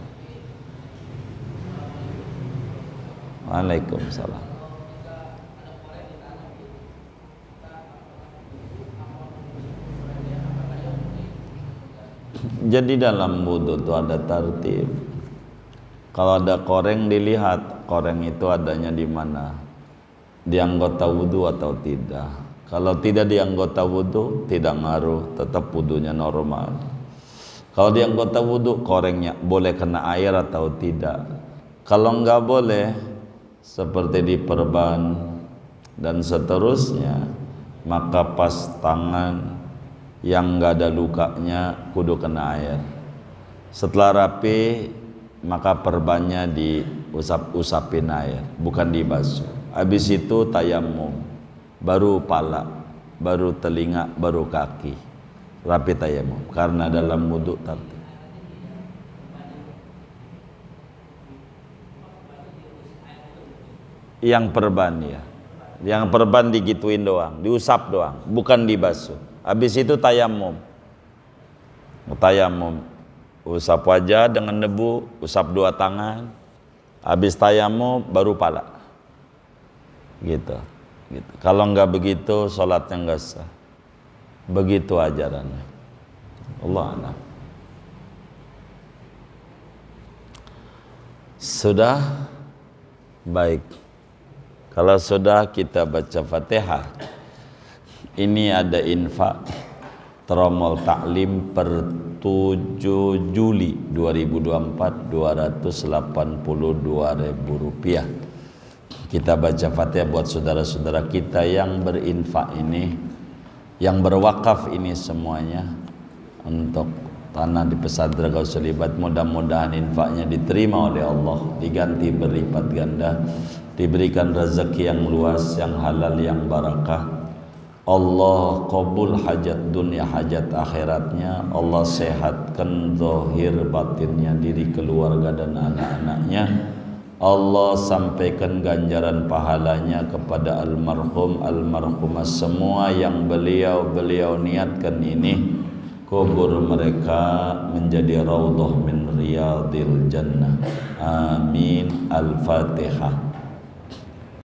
Waalaikumsalam. Jadi dalam wudu itu ada tertib. Kalau ada koreng dilihat, koreng itu adanya di mana, di anggota wudu atau tidak. Kalau tidak di anggota wudu, tidak ngaruh, tetap wudunya normal. Kalau di anggota wudu, korengnya boleh kena air atau tidak. Kalau enggak boleh, seperti di perban dan seterusnya, maka pas tangan yang enggak ada lukanya kudu kena air. Setelah rapi, maka perbannya diusap-usapin air, bukan dibasuh. Habis itu tayamum, baru pala, baru telinga, baru kaki, rapi tayamum, karena dalam wudu tertib. Yang perban ya, yang perban digituin doang, diusap doang, bukan dibasuh. Habis itu tayamum, usap wajah dengan debu, usap 2 tangan. Habis tayamum baru pala, gitu. Kalau enggak begitu, sholatnya enggak sah. Begitu ajarannya. Allah a'lam. Sudah baik. Kalau sudah, kita baca Fatihah. Ini ada infak Tromol Taklim per 7 Juli 2024, Rp282.000. Kita baca Fatihah buat saudara-saudara kita yang berinfak ini, yang berwakaf ini semuanya untuk tanah di pesantren Gausul Ibad. Mudah-mudahan infaknya diterima oleh Allah, diganti berlipat ganda, diberikan rezeki yang luas, yang halal, yang barakah. Allah qabul hajat dunia, hajat akhiratnya. Allah sehatkan zahir batinnya, diri keluarga dan anak-anaknya. Allah sampaikan ganjaran pahalanya kepada almarhum, almarhumah semua yang beliau niatkan ini. Kubur mereka menjadi raudhah min riyadil jannah. Amin. Al-Fatihah.